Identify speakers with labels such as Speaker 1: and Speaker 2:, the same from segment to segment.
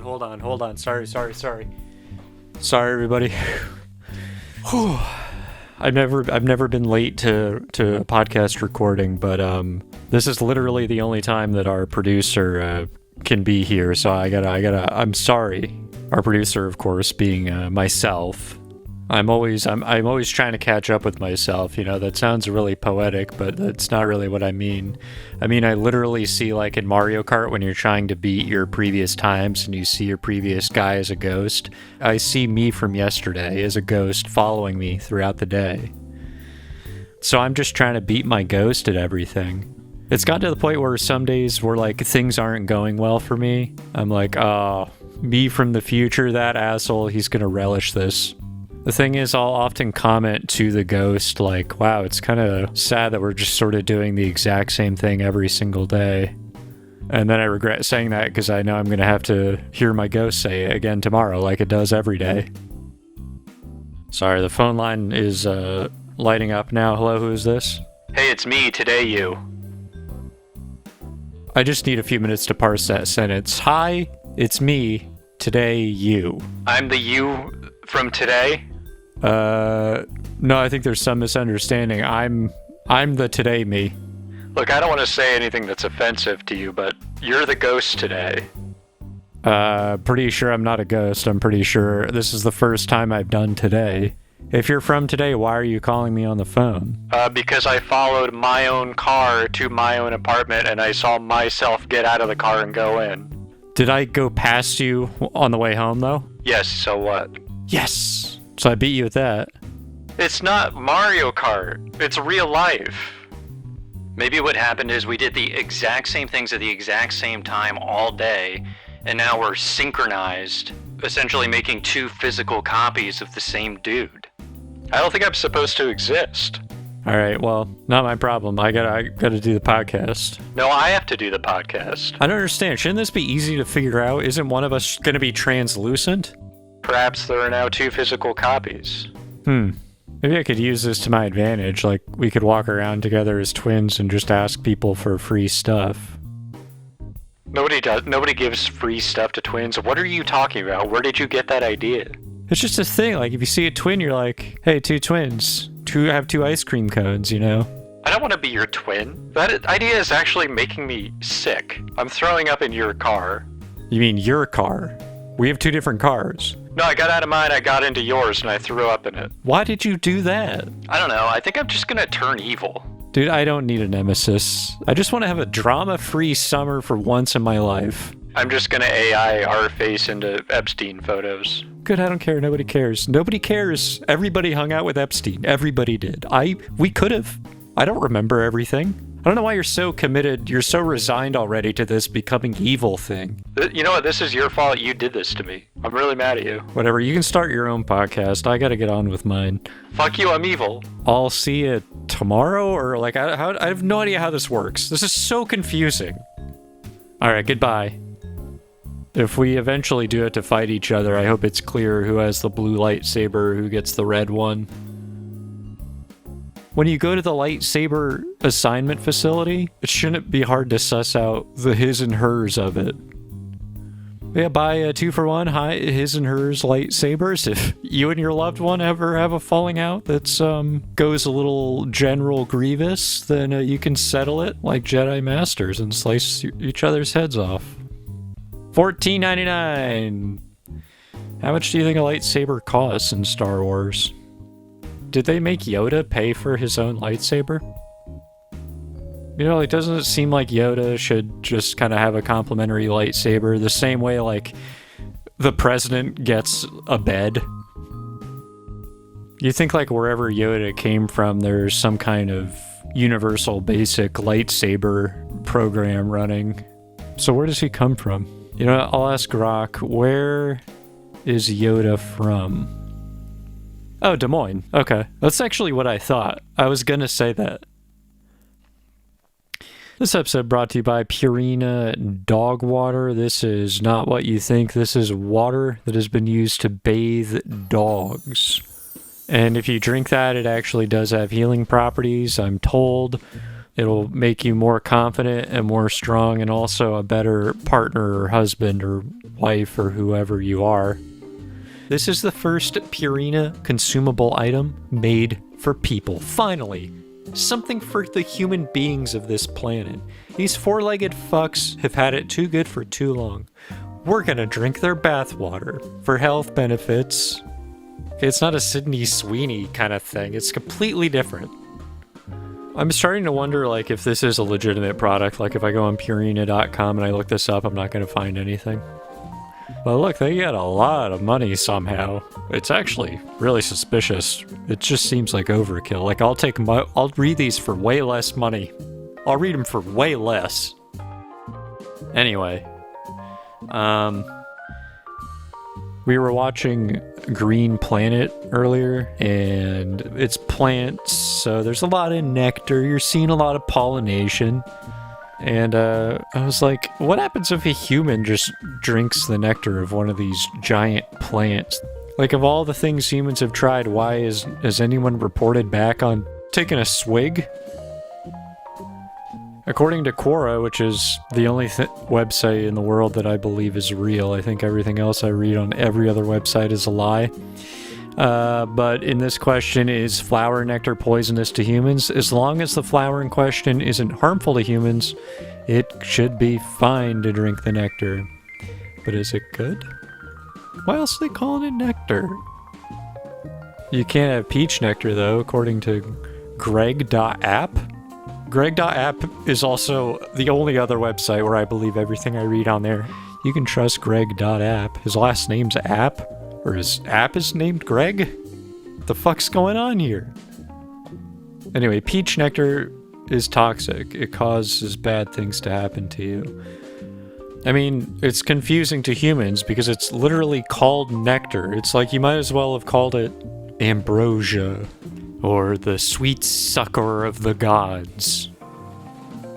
Speaker 1: Hold on. Sorry, everybody. Whew. I've never been late to a podcast recording, but this is literally the only time that our producer can be here. So I'm sorry. Our producer, of course, being myself. I'm always trying to catch up with myself. You know, that sounds really poetic, but that's not really what I mean. I literally see, like in Mario Kart, when you're trying to beat your previous times and you see your previous guy as a ghost, I see me from yesterday as a ghost following me throughout the day. So I'm just trying to beat my ghost at everything. It's gotten to the point where some days where, like, things aren't going well for me. I'm like, oh, me from the future, that asshole, he's gonna relish this. The thing is, I'll often comment to the ghost, like, wow, it's kind of sad that we're just sort of doing the exact same thing every single day. And then I regret saying that because I know I'm going to have to hear my ghost say it again tomorrow, like it does every day. Sorry, the phone line is lighting up now. Hello, who is this?
Speaker 2: Hey, it's me, today you.
Speaker 1: I just need a few minutes to parse that sentence. Hi, it's me, today you.
Speaker 2: I'm the you from today?
Speaker 1: No, I think there's some misunderstanding. I'm the today me.
Speaker 2: Look, I don't want to say anything that's offensive to you, but you're the ghost today.
Speaker 1: Pretty sure I'm not a ghost. I'm pretty sure this is the first time I've done today. If you're from today, why are you calling me on the phone?
Speaker 2: Because I followed my own car to my own apartment and I saw myself get out of the car and go in.
Speaker 1: Did I go past you on the way home, though?
Speaker 2: Yes, so what?
Speaker 1: Yes! So I beat you at that.
Speaker 2: It's not Mario Kart. It's real life. Maybe what happened is we did the exact same things at the exact same time all day, and now we're synchronized, essentially making two physical copies of the same dude. I don't think I'm supposed to exist.
Speaker 1: Alright, well, not my problem. I gotta do the podcast.
Speaker 2: No, I have to do the podcast.
Speaker 1: I don't understand. Shouldn't this be easy to figure out? Isn't one of us gonna be translucent?
Speaker 2: Perhaps there are now two physical copies.
Speaker 1: Maybe I could use this to my advantage. Like, we could walk around together as twins and just ask people for free stuff.
Speaker 2: Nobody does. Nobody gives free stuff to twins. What are you talking about? Where did you get that idea?
Speaker 1: It's just a thing. Like, if you see a twin, you're like, hey, two twins. Have two ice cream cones, you know?
Speaker 2: I don't want to be your twin. That idea is actually making me sick. I'm throwing up in your car.
Speaker 1: You mean your car? We have two different cars.
Speaker 2: No, I got out of mine, I got into yours, and I threw up in it.
Speaker 1: Why did you do that?
Speaker 2: I don't know, I think I'm just gonna turn evil.
Speaker 1: Dude, I don't need a nemesis. I just want to have a drama-free summer for once in my life.
Speaker 2: I'm just gonna AI our face into Epstein photos.
Speaker 1: Good, I don't care. Nobody cares. Nobody cares. Everybody hung out with Epstein. Everybody did. We could have. I don't remember everything. I don't know why you're so committed. You're so resigned already to this becoming evil thing.
Speaker 2: You know what? This is your fault. You did this to me. I'm really mad at you.
Speaker 1: Whatever. You can start your own podcast. I gotta get on with mine.
Speaker 2: Fuck you. I'm evil.
Speaker 1: I'll see you tomorrow, or like I have no idea how this works. This is so confusing. All right. Goodbye. If we eventually do have to fight each other, I hope it's clear who has the blue lightsaber, who gets the red one. When you go to the lightsaber assignment facility, it shouldn't be hard to suss out the his and hers of it. Yeah, buy a 2-for-1 his and hers lightsabers. If you and your loved one ever have a falling out that's goes a little General Grievous, then you can settle it like Jedi Masters and slice each other's heads off. $14.99. How much do you think a lightsaber costs in Star Wars? Did they make Yoda pay for his own lightsaber? You know, like, doesn't it seem like Yoda should just kind of have a complimentary lightsaber the same way, like, the president gets a bed? You think, like, wherever Yoda came from, there's some kind of universal basic lightsaber program running. So where does he come from? You know, I'll ask Grok, where is Yoda from? Oh, Des Moines. Okay. That's actually what I thought. I was gonna say that. This episode brought to you by Purina Dog Water. This is not what you think. This is water that has been used to bathe dogs. And if you drink that, it actually does have healing properties, I'm told. It'll make you more confident and more strong and also a better partner or husband or wife or whoever you are. This is the first Purina consumable item made for people. Finally, something for the human beings of this planet. These four-legged fucks have had it too good for too long. We're gonna drink their bathwater for health benefits. It's not a Sydney Sweeney kind of thing. It's completely different. I'm starting to wonder, like, if this is a legitimate product. Like, if I go on Purina.com and I look this up, I'm not gonna find anything. But look, they get a lot of money somehow. It's actually really suspicious. It just seems like overkill. Like, I'll read these for way less money. I'll read them for way less. Anyway, we were watching Green Planet earlier, and it's plants, so there's a lot of nectar. You're seeing a lot of pollination. And I was like, what happens if a human just drinks the nectar of one of these giant plants? Like, of all the things humans have tried, why has anyone reported back on taking a swig? According to Quora, which is the only website in the world that I believe is real, I think everything else I read on every other website is a lie. But in this question, is flower nectar poisonous to humans? As long as the flower in question isn't harmful to humans, it should be fine to drink the nectar. But is it good? Why else are they calling it nectar? You can't have peach nectar, though, according to Greg.app. Greg.app is also the only other website where I believe everything I read on there. You can trust Greg.app. His last name's App. Or his app is named Greg? What the fuck's going on here? Anyway, peach nectar is toxic. It causes bad things to happen to you. I mean, it's confusing to humans because it's literally called nectar. It's like you might as well have called it ambrosia or the sweet succor of the gods.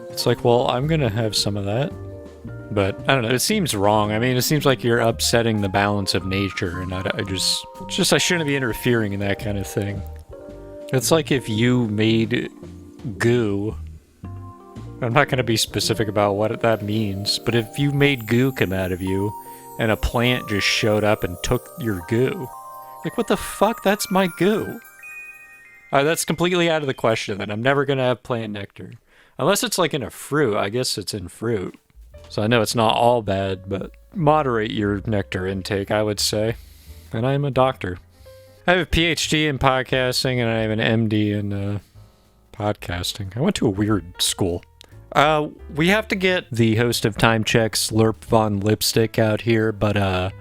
Speaker 1: It's like, well, I'm gonna have some of that. But, I don't know, it seems wrong. I mean, it seems like you're upsetting the balance of nature, and I shouldn't be interfering in that kind of thing. It's like if you made goo. I'm not going to be specific about what that means, but if you made goo come out of you, and a plant just showed up and took your goo, like, what the fuck? That's my goo. That's completely out of the question, then. I'm never going to have plant nectar. Unless it's like in a fruit. I guess it's in fruit. So I know it's not all bad, but moderate your nectar intake, I would say. And I'm a doctor. I have a PhD in podcasting, and I have an MD in podcasting. I went to a weird school. We have to get the host of Time Check's Slurp Von Lipstick out here, but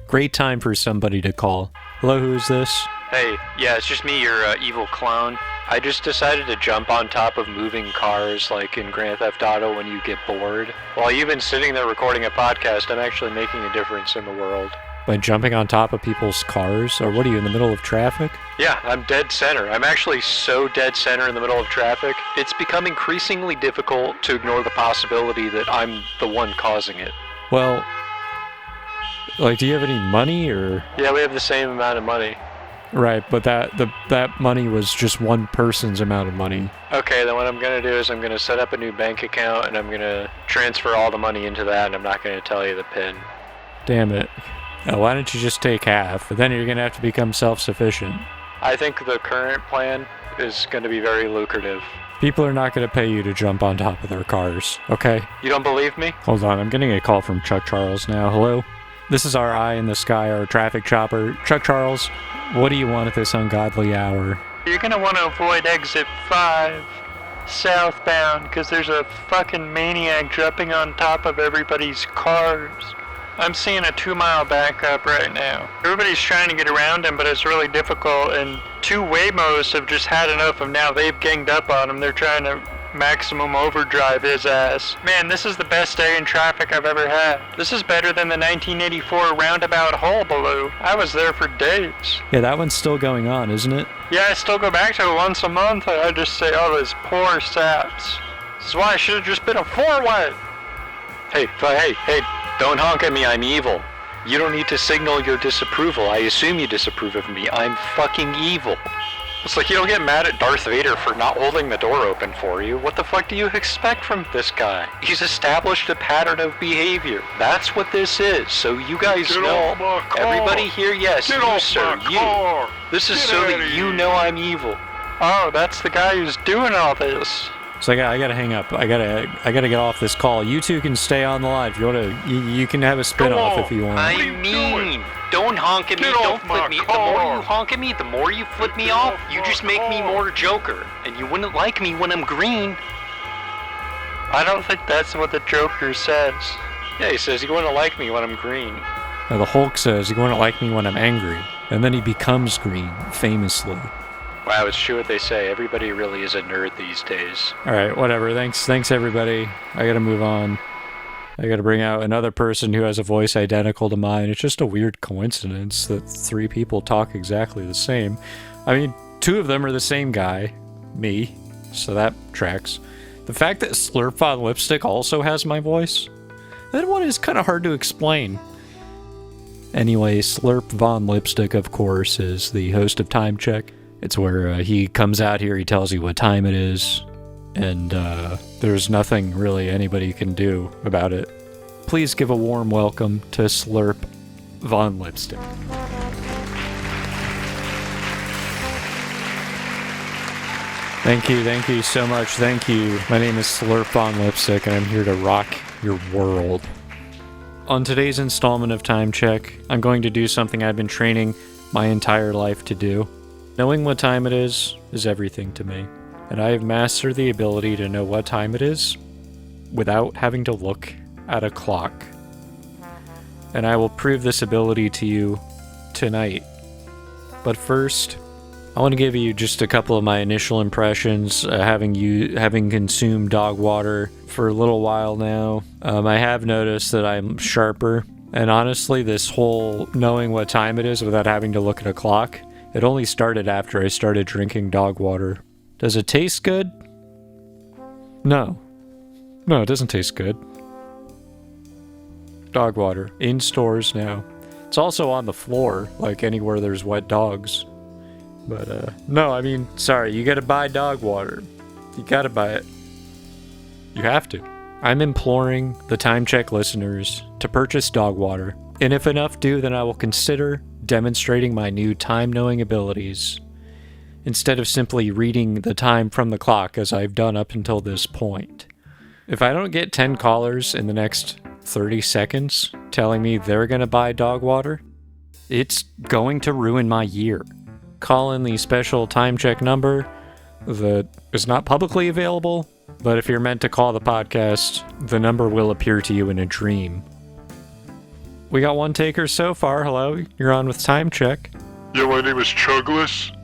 Speaker 1: great time for somebody to call. Hello, who's this?
Speaker 2: Hey, yeah, it's just me, your evil clone. I just decided to jump on top of moving cars like in Grand Theft Auto when you get bored. While you've been sitting there recording a podcast, I'm actually making a difference in the world.
Speaker 1: By jumping on top of people's cars? Or what are you, in the middle of traffic?
Speaker 2: Yeah, I'm dead center. I'm actually so dead center in the middle of traffic, it's become increasingly difficult to ignore the possibility that I'm the one causing it.
Speaker 1: Well, like, do you have any money, or...?
Speaker 2: Yeah, we have the same amount of money.
Speaker 1: Right, but that money was just one person's amount of money.
Speaker 2: Okay, then what I'm going to do is I'm going to set up a new bank account, and I'm going to transfer all the money into that, and I'm not going to tell you the PIN.
Speaker 1: Damn it. Why don't you just take half? But then you're going to have to become self-sufficient.
Speaker 2: I think the current plan is going to be very lucrative.
Speaker 1: People are not going to pay you to jump on top of their cars, okay?
Speaker 2: You don't believe me?
Speaker 1: Hold on, I'm getting a call from Chuck Charles now. Hello? This is our eye in the sky, our traffic chopper. Chuck Charles, what do you want at this ungodly hour?
Speaker 3: You're gonna want to avoid exit 5 southbound because there's a fucking maniac jumping on top of everybody's cars. I'm seeing a 2-mile backup right now. Everybody's trying to get around him, but it's really difficult, and 2 Waymos have just had enough of now. They've ganged up on him. They're trying to maximum overdrive his ass. Man, this is the best day in traffic I've ever had. This is better than the 1984 Roundabout Hullabaloo. I was there for days.
Speaker 1: Yeah, that one's still going on, isn't it?
Speaker 3: Yeah, I still go back to it once a month. I just say, oh, those poor saps. This is why I should have just been a 4-way.
Speaker 2: Hey, don't honk at me, I'm evil. You don't need to signal your disapproval. I assume you disapprove of me. I'm fucking evil. It's like you don't get mad at Darth Vader for not holding the door open for you. What the fuck do you expect from this guy? He's established a pattern of behavior. That's what this is. So you guys know. Everybody here, yes, you sir, you. This is so that you know I'm evil.
Speaker 3: Oh, that's the guy who's doing all this.
Speaker 1: So I gotta hang up. I gotta get off this call. You two can stay on the line if you wanna. You can have a spin-off if you want.
Speaker 2: I mean, don't honk at me, don't flip me. The more you honk at me, the more you flip me off. You just make me more Joker, and you wouldn't like me when I'm green.
Speaker 3: I don't think that's what the Joker says.
Speaker 2: Yeah, he says you wouldn't like me when I'm green.
Speaker 1: Now, the Hulk says you wouldn't like me when I'm angry, and then he becomes green, famously.
Speaker 2: Wow, it's true what they say. Everybody really is a nerd these days.
Speaker 1: All right, whatever. Thanks everybody. I gotta move on. I gotta bring out another person who has a voice identical to mine. It's just a weird coincidence that 3 people talk exactly the same. I mean, 2 of them are the same guy, me, so that tracks. The fact that Slurp Von Lipstick also has my voice, that one is kind of hard to explain. Anyway, Slurp Von Lipstick, of course, is the host of Time Check. It's where he comes out here, he tells you what time it is, and there's nothing really anybody can do about it. Please give a warm welcome to Slurp Von Lipstick. Thank you so much, thank you. My name is Slurp Von Lipstick, and I'm here to rock your world. On today's installment of Time Check, I'm going to do something I've been training my entire life to do. Knowing what time it is everything to me, and I have mastered the ability to know what time it is without having to look at a clock. And I will prove this ability to you tonight. But first, I want to give you just a couple of my initial impressions, having consumed dog water for a little while now. I have noticed that I'm sharper, and honestly, this whole knowing what time it is without having to look at a clock, it only started after I started drinking dog water. Does it taste good? No. No, it doesn't taste good. Dog water. In stores now. It's also on the floor, like anywhere there's wet dogs. But, no, I mean, sorry, you gotta buy dog water. You gotta buy it. You have to. I'm imploring the Time Check listeners to purchase dog water. And if enough do, then I will consider demonstrating my new time-knowing abilities, instead of simply reading the time from the clock as I've done up until this point. If I don't get 10 callers in the next 30 seconds telling me they're going to buy dog water, it's going to ruin my year. Call in the special Time Check number that is not publicly available, but if you're meant to call the podcast, the number will appear to you in a dream. We got one taker so far. Hello, you're on with Time Check.
Speaker 4: Yeah, my name is Chugless.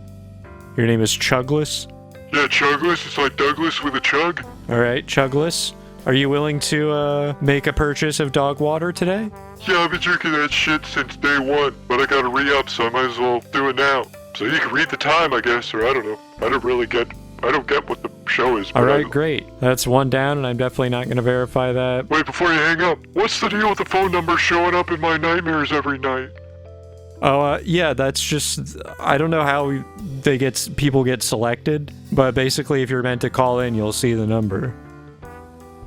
Speaker 1: Your name is Chugless?
Speaker 4: Yeah, Chugless. It's like Douglas with a chug.
Speaker 1: Alright, Chugless. Are you willing to make a purchase of dog water today?
Speaker 4: Yeah, I've been drinking that shit since day 1, but I gotta re-up, so I might as well do it now. So you can read the time, I guess, or I don't know. I don't get what the show is.
Speaker 1: Alright, great. That's one down, and I'm definitely not going to verify that.
Speaker 4: Wait, before you hang up, what's the deal with the phone number showing up in my nightmares every night?
Speaker 1: Oh, yeah, that's just... I don't know how people get selected, but basically if you're meant to call in, you'll see the number.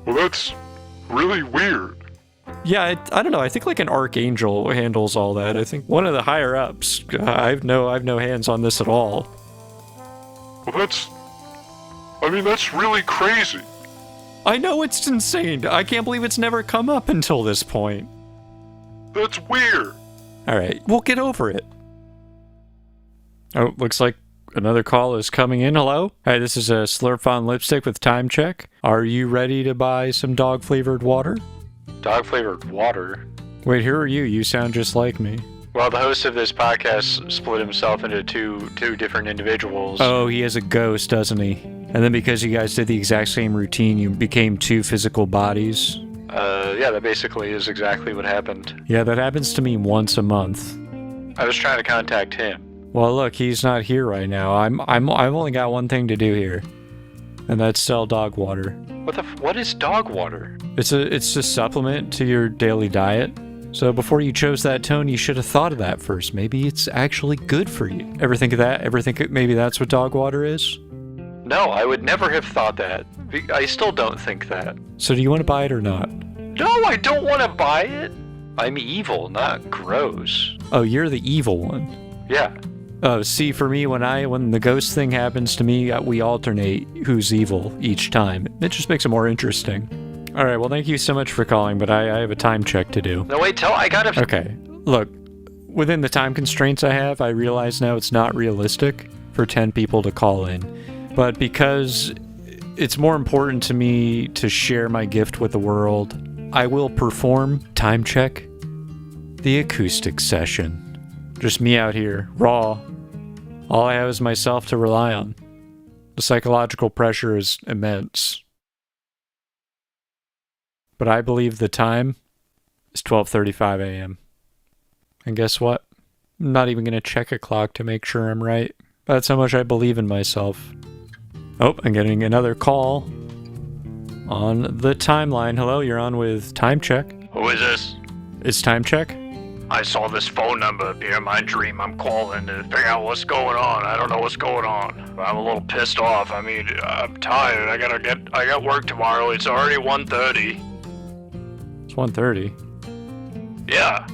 Speaker 4: Well, that's really weird.
Speaker 1: Yeah, I don't know. I think like an archangel handles all that. I think one of the higher-ups. I've no hands on this at all.
Speaker 4: Well, that's really crazy.
Speaker 1: I know, it's insane. I can't believe it's never come up until this point.
Speaker 4: That's weird.
Speaker 1: Alright, we'll get over it. Oh, looks like another call is coming in. Hello? Hi, this is a Slurp Von Lipstick with Time Check. Are you ready to buy some dog-flavored water?
Speaker 2: Dog-flavored water?
Speaker 1: Wait, who are you? You sound just like me.
Speaker 2: Well, the host of this podcast split himself into two different individuals.
Speaker 1: Oh, he has a ghost, doesn't he? And then because you guys did the exact same routine, you became 2 physical bodies?
Speaker 2: Yeah, that basically is exactly what happened.
Speaker 1: Yeah, that happens to me once a month.
Speaker 2: I was trying to contact him.
Speaker 1: Well, look, he's not here right now. I've only got one thing to do here, and that's sell dog water.
Speaker 2: What is dog water?
Speaker 1: It's a supplement to your daily diet. So before you chose that tone, you should have thought of that first. Maybe it's actually good for you. Ever think of that? Ever think maybe that's what dog water is?
Speaker 2: No, I would never have thought that. I still don't think that.
Speaker 1: So do you want to buy it or not?
Speaker 2: No, I don't want to buy it. I'm evil, not gross.
Speaker 1: Oh, you're the evil one.
Speaker 2: Yeah.
Speaker 1: Oh, see, for me, when the ghost thing happens to me, we alternate who's evil each time. It just makes it more interesting. All right, well, thank you so much for calling, but I have a time check to do.
Speaker 2: No, wait, I gotta...
Speaker 1: Okay, look, within the time constraints I have, I realize now it's not realistic for 10 people to call in. But because it's more important to me to share my gift with the world, I will perform time check, the acoustic session. Just me out here, raw. All I have is myself to rely on. The psychological pressure is immense. But I believe the time is 12:35 a.m. And guess what? I'm not even going to check a clock to make sure I'm right. That's how much I believe in myself. Oh, I'm getting another call on the timeline. Hello, you're on with Time Check.
Speaker 3: Who is this?
Speaker 1: It's Time Check?
Speaker 3: I saw this phone number appear in my dream. I'm calling to figure out what's going on. I don't know what's going on. I'm a little pissed off. I mean, I'm tired. I got work tomorrow. It's already 1:30.
Speaker 1: It's 1:30.
Speaker 3: Yeah.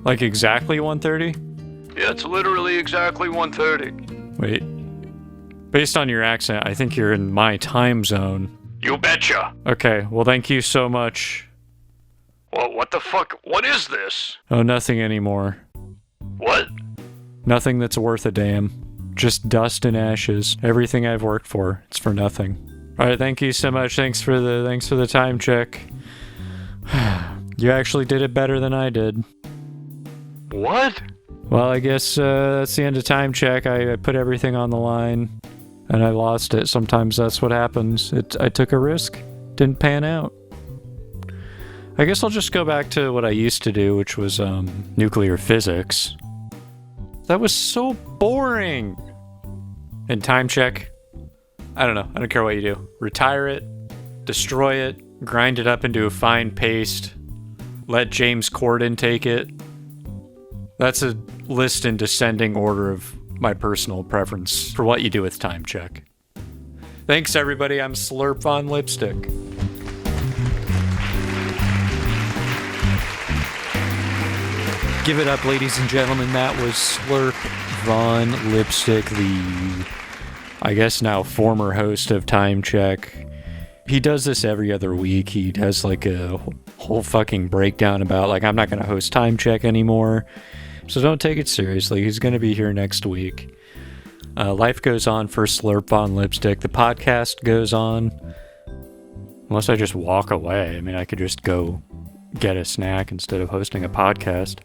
Speaker 1: Like exactly 1:30?
Speaker 3: Yeah, it's literally exactly 1:30.
Speaker 1: Wait. Based on your accent, I think you're in my time zone.
Speaker 3: You betcha.
Speaker 1: Okay, well thank you so much.
Speaker 3: Well, what the fuck? What is this?
Speaker 1: Oh, nothing anymore.
Speaker 3: What?
Speaker 1: Nothing that's worth a damn. Just dust and ashes. Everything I've worked for, it's for nothing. Alright, thank you so much. Thanks for the time check. You actually did it better than I did.
Speaker 3: What?
Speaker 1: Well, I guess that's the end of time check. I put everything on the line, and I lost it. Sometimes that's what happens. I took a risk. Didn't pan out. I guess I'll just go back to what I used to do, which was nuclear physics. That was so boring! And time check. I don't know. I don't care what you do. Retire it, destroy it, grind it up into a fine paste, let James Corden take it. That's a list in descending order of my personal preference for what you do with time check. Thanks, everybody. I'm Slurp Von Lipstick. Give it up, ladies and gentlemen. That was Slurp Von Lipstick, the, I guess now, former host of Time Check. He does this every other week. He has like a whole fucking breakdown about, like, I'm not going to host Time Check anymore. So don't take it seriously. He's going to be here next week. Life goes on for Slurp Von Lipstick. The podcast goes on. Unless I just walk away. I mean, I could just go get a snack instead of hosting a podcast.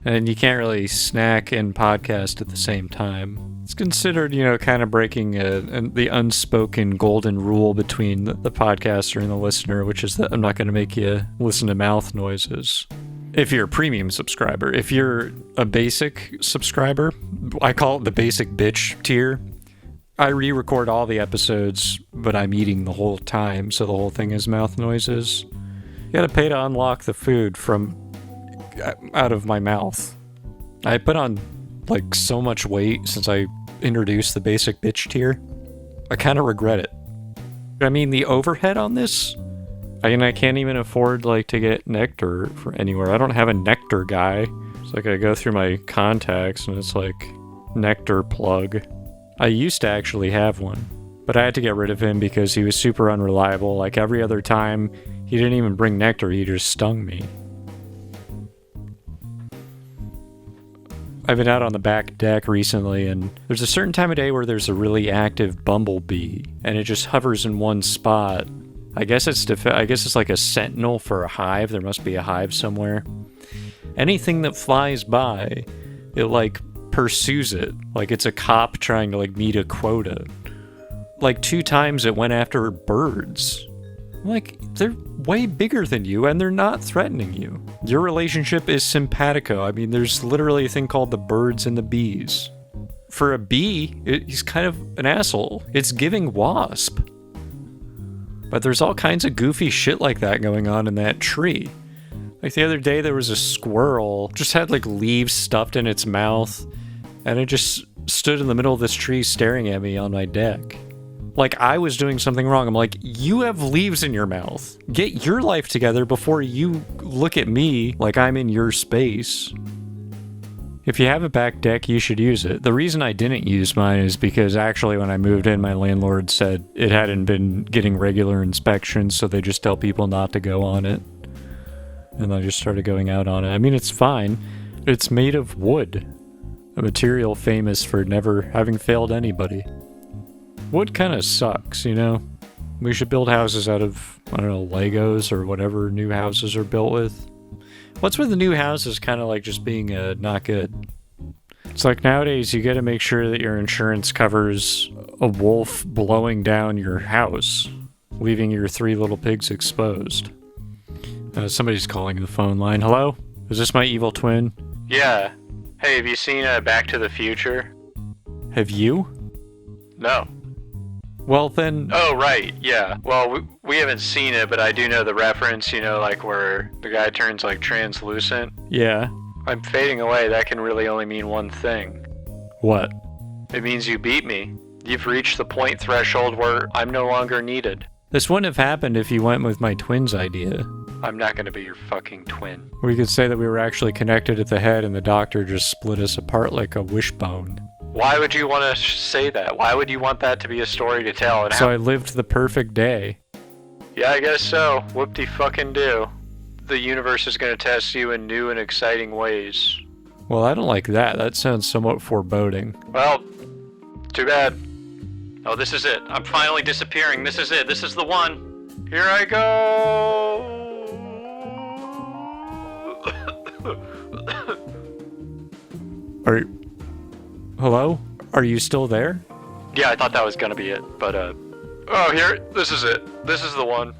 Speaker 1: And you can't really snack and podcast at the same time. It's considered, kind of breaking the unspoken golden rule between the podcaster and the listener, which is that I'm not going to make you listen to mouth noises. If you're a premium subscriber. If you're a basic subscriber, I call it the basic bitch tier. I re-record all the episodes, but I'm eating the whole time, so the whole thing is mouth noises. You gotta pay to unlock the food from out of my mouth. I put on like so much weight since I introduced the basic bitch tier. I kind of regret it. I mean, the overhead on this, I can't even afford like to get nectar for anywhere. I don't have a nectar guy. It's like I go through my contacts and it's like nectar plug. I used to actually have one, but I had to get rid of him because he was super unreliable. Like every other time, he didn't even bring nectar, he just stung me. I've been out on the back deck recently, and there's a certain time of day where there's a really active bumblebee, and it just hovers in one spot. I guess it's like a sentinel for a hive. There must be a hive somewhere. Anything that flies by, it like pursues it, like it's a cop trying to like meet a quota. Like 2 times it went after birds. Like, they're way bigger than you, and they're not threatening you. Your relationship is simpatico. I mean, there's literally a thing called the birds and the bees. For a bee, he's kind of an asshole. It's giving wasp. But there's all kinds of goofy shit like that going on in that tree. Like the other day, there was a squirrel, just had like leaves stuffed in its mouth, and it just stood in the middle of this tree staring at me on my deck. Like I was doing something wrong. I'm like, you have leaves in your mouth. Get your life together before you look at me like I'm in your space. If you have a back deck, you should use it. The reason I didn't use mine is because actually when I moved in, my landlord said it hadn't been getting regular inspections, so they just tell people not to go on it. And I just started going out on it. I mean, it's fine. It's made of wood, a material famous for never having failed anybody. Wood kind of sucks, you know? We should build houses out of, I don't know, Legos or whatever new houses are built with. What's with the new houses kind of like just being not good? It's like nowadays you gotta make sure that your insurance covers a wolf blowing down your house, leaving your 3 little pigs exposed. Somebody's calling the phone line. Hello? Is this my evil twin?
Speaker 2: Yeah. Hey, have you seen Back to the Future?
Speaker 1: Have you?
Speaker 2: No.
Speaker 1: Well then...
Speaker 2: Oh, right, yeah. Well, we haven't seen it, but I do know the reference, you know, like where the guy turns like translucent.
Speaker 1: Yeah.
Speaker 2: I'm fading away. That can really only mean one thing.
Speaker 1: What?
Speaker 2: It means you beat me. You've reached the point threshold where I'm no longer needed.
Speaker 1: This wouldn't have happened if you went with my twin's idea.
Speaker 2: I'm not gonna be your fucking twin.
Speaker 1: We could say that we were actually connected at the head and the doctor just split us apart like a wishbone.
Speaker 2: Why would you want to say that? Why would you want that to be a story to tell? And
Speaker 1: So I lived the perfect day.
Speaker 2: Yeah, I guess so. Whoop-de-fucking-do. The universe is gonna test you in new and exciting ways.
Speaker 1: Well, I don't like that. That sounds somewhat foreboding.
Speaker 2: Well, too bad. Oh, this is it. I'm finally disappearing. This is it. This is the one. Here I go.
Speaker 1: Are you... Hello? Are you still there?
Speaker 2: Yeah, I thought that was gonna be it, but oh, here. This is it. This is the one.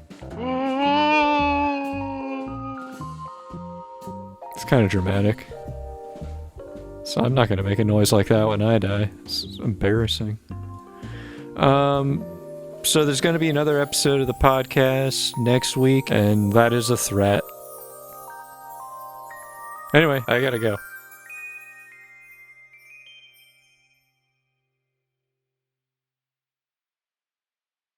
Speaker 1: It's kind of dramatic. So I'm not going to make a noise like that when I die. It's embarrassing. So there's going to be another episode of the podcast next week, and that is a threat. Anyway, I gotta go.